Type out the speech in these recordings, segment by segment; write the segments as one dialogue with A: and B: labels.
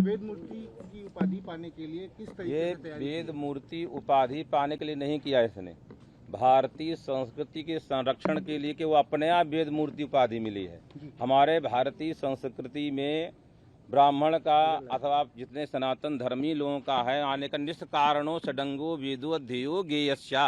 A: वेद मूर्ति की उपाधि पाने के लिए किस तरीके
B: ये
A: से तैयारी
B: वेद मूर्ति उपाधि पाने के लिए नहीं किया इसने, भारतीय संस्कृति के संरक्षण के लिए कि वो अपने आप वेद मूर्ति उपाधि मिली है। हमारे भारतीय संस्कृति में ब्राह्मण का अथवा जितने सनातन धर्मी लोगों का है आने का निष्कारणों षडंगो वेदो अध्ययो गेयस्या,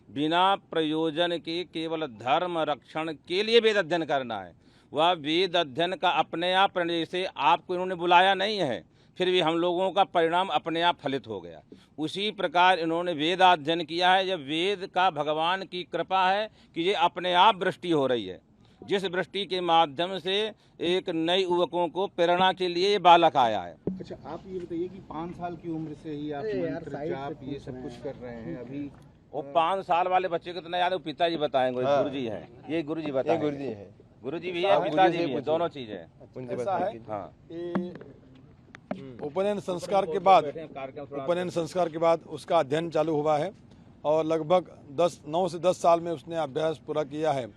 B: बिना प्रयोजन के केवल धर्म रक्षण के लिए वेद अध्ययन करना है। वह वेद अध्ययन का अपने आप, जैसे आपको इन्होंने बुलाया नहीं है फिर भी हम लोगों का परिणाम अपने आप फलित हो गया, उसी प्रकार इन्होंने वेद अध्ययन किया है। जब वेद का भगवान की कृपा है कि ये अपने आप वृष्टि हो रही है, जिस वृष्टि के माध्यम से एक नई युवकों को प्रेरणा के लिए ये बालक आया है।
A: अच्छा, आप ये बताइए कि 5 साल की उम्र से ही आप मंत्र जाप ये सब कुछ कर रहे हैं। अभी
B: वो 5 साल वाले बच्चे को इतना याद है, पिताजी बताएंगे।
C: हाँ।
B: गुरु जी है, ये गुरु जी बताएंगे।
C: गुरु जी है,
B: गुरु जी भी है, पिताजी भी है, दोनों चीज है।
C: ऐसा है।
B: हाँ,
C: उपनयन संस्कार के बाद उसका अध्ययन चालू हुआ है और लगभग 9 से 10 साल में उसने अभ्यास पूरा किया है।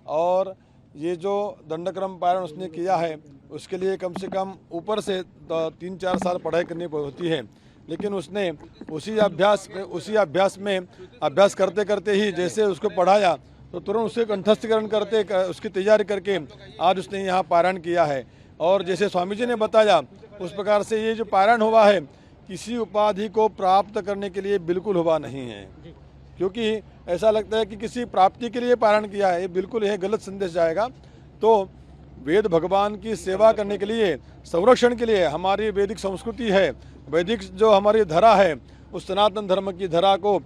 C: और ये जो दंडक्रम पारायण उसने किया है उसके लिए कम से कम ऊपर से 3-4 साल पढ़ाई करनी होती है, लेकिन उसने उसी अभ्यास में अभ्यास करते करते ही जैसे उसको पढ़ाया तो तुरंत उसे कंठस्थीकरण करते उसकी तैयारी करके आज उसने यहाँ पारायण किया है। और जैसे स्वामी जी ने बताया उस प्रकार से ये जो पारायण हुआ है किसी उपाधि को प्राप्त करने के लिए बिल्कुल हुआ नहीं है, क्योंकि ऐसा लगता है कि किसी प्राप्ति के लिए पारायण किया है, बिल्कुल यह गलत संदेश जाएगा। तो वेद भगवान की सेवा करने के लिए, संरक्षण के लिए, हमारी वैदिक संस्कृति है, वैदिक जो हमारी धरा है उस सनातन धर्म की धरा को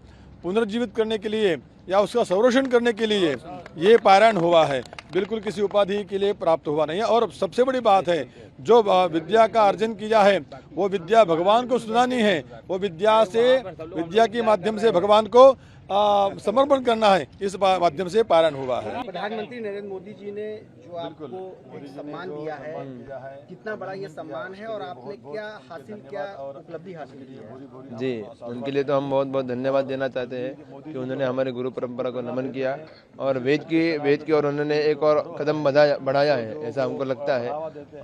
C: पुनर्जीवित करने के लिए या उसका संरक्षण करने के लिए ये पारायण हुआ है, बिल्कुल किसी उपाधि के लिए प्राप्त हुआ नहीं है। और सबसे बड़ी बात है, जो विद्या का अर्जन किया है वो विद्या भगवान को सुनानी है, वो विद्या के माध्यम से भगवान को समर्पण करना है, इस माध्यम से पारायण हुआ है।
A: प्रधानमंत्री नरेंद्र मोदी जी ने जो आपको एक सम्मान दिया है, कितना बड़ा ये सम्मान है और आपने क्या उपलब्धि हासिल की है? जी,
D: उनके लिए तो हम बहुत बहुत धन्यवाद देना चाहते हैं कि उन्होंने हमारे गुरु परंपरा को नमन किया और वेद की और उन्होंने एक और कदम बढ़ाया है, ऐसा हमको लगता है।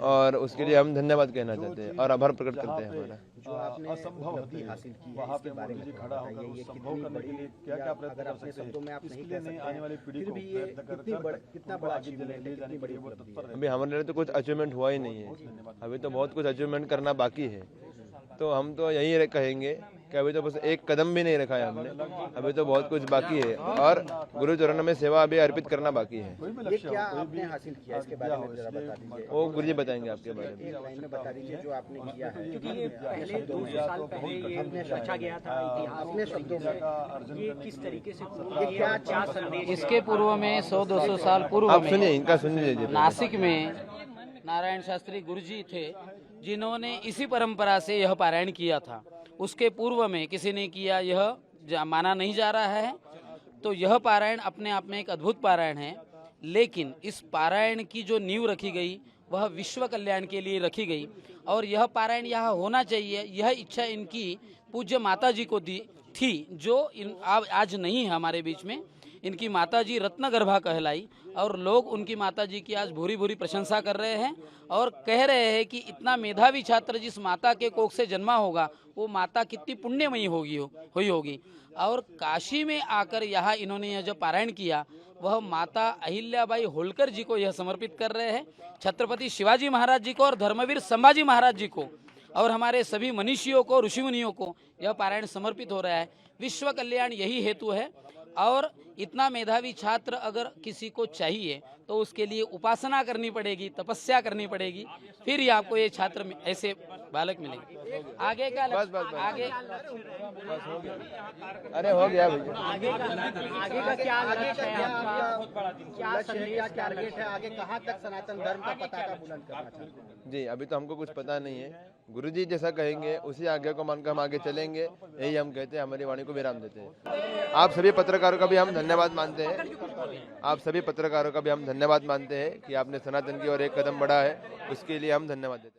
D: और उसके लिए हम धन्यवाद कहना चाहते हैं और आभार प्रकट करते हैं हमारा।
A: जो आपने उपलब्धि हासिल की है इसके बारे में खड़ा होकर संभव करने के लिए क्या प्रयत्न कर सकते हैं? शब्दों में आप नहीं कह सकते, फिर भी ये कितना बड़ा अचीवमेंट है, कितनी बड़ी उपलब्धि है?
D: अभी हमारे लिए तो कुछ अचीवमेंट हुआ ही नहीं है, अभी तो बहुत कुछ अचीवमेंट करना बाकी है। तो हम तो यही कहेंगे कि अभी तो बस एक कदम भी नहीं रखा है हमने, अभी तो बहुत कुछ बाकी है और गुरु चरण में सेवा अभी अर्पित करना बाकी है।
A: ये क्या आपने हासिल किया इसके बारे में जरा बता दीजिए।
D: वो गुरु जी बताएंगे आपके बारे में।
A: एक लाइन में बता दीजिए जो आपने किया है,
E: क्योंकि ये पहले 200 साल पहले ये सोचा गया था इतिहास
A: अपने शब्दों में
E: ये किस तरीके से क्या संदेश?
F: इसके पूर्व में 100-200 साल पूर्व
D: आप
F: में
D: सुनिए, इनका सुनिए।
F: नासिक में नारायण शास्त्री गुरुजी थे जिन्होंने इसी परंपरा से यह पारायण किया था। उसके पूर्व में किसी ने किया यह माना नहीं जा रहा है। तो यह पारायण अपने आप में एक अद्भुत पारायण है, लेकिन इस पारायण की जो नींव रखी गई वह विश्व कल्याण के लिए रखी गई और यह पारायण यहाँ होना चाहिए। यह इच्छा इनकी पूज्य माता जी को दी थी, जो आज नहीं है हमारे बीच में। इनकी माताजी रत्नगर्भा कहलाई और लोग उनकी माताजी की आज भूरी भूरी प्रशंसा कर रहे हैं और कह रहे हैं कि इतना मेधावी छात्र जिस माता के कोख से जन्मा होगा वो माता कितनी पुण्यमयी हुई होगी। और काशी में आकर यहाँ इन्होंने यह जो पारायण किया वह माता अहिल्याबाई होलकर जी को यह समर्पित कर रहे हैं, छत्रपति शिवाजी महाराज जी को और धर्मवीर संभाजी महाराज जी को और हमारे सभी मनीषियों को, ऋषि मुनियों को यह पारायण समर्पित हो रहा है। विश्व कल्याण यही हेतु है और इतना मेधावी छात्र अगर किसी को चाहिए तो उसके लिए उपासना करनी पड़ेगी, तपस्या करनी पड़ेगी, फिर ही आपको ये छात्र ऐसे बालक मिलेंगे। आगे का आगे
D: अरे हो गया
E: आगे का क्या लक्ष्य है आपका?
A: क्या संदेश, क्या टारगेट है आगे? कहाँ तक सनातन धर्म का पताका बुलंद करना चाहते हैं?
D: जी, अभी तो हमको कुछ पता नहीं है। गुरुजी जैसा कहेंगे उसी आज्ञा को मानकर हम आगे चलेंगे, यही हम कहते हैं, हमारी वाणी को विराम देते हैं। आप सभी पत्रकारों का भी हम धन्यवाद मानते हैं कि आपने सनातन की ओर एक कदम बढ़ा है, उसके लिए हम धन्यवाद देते हैं।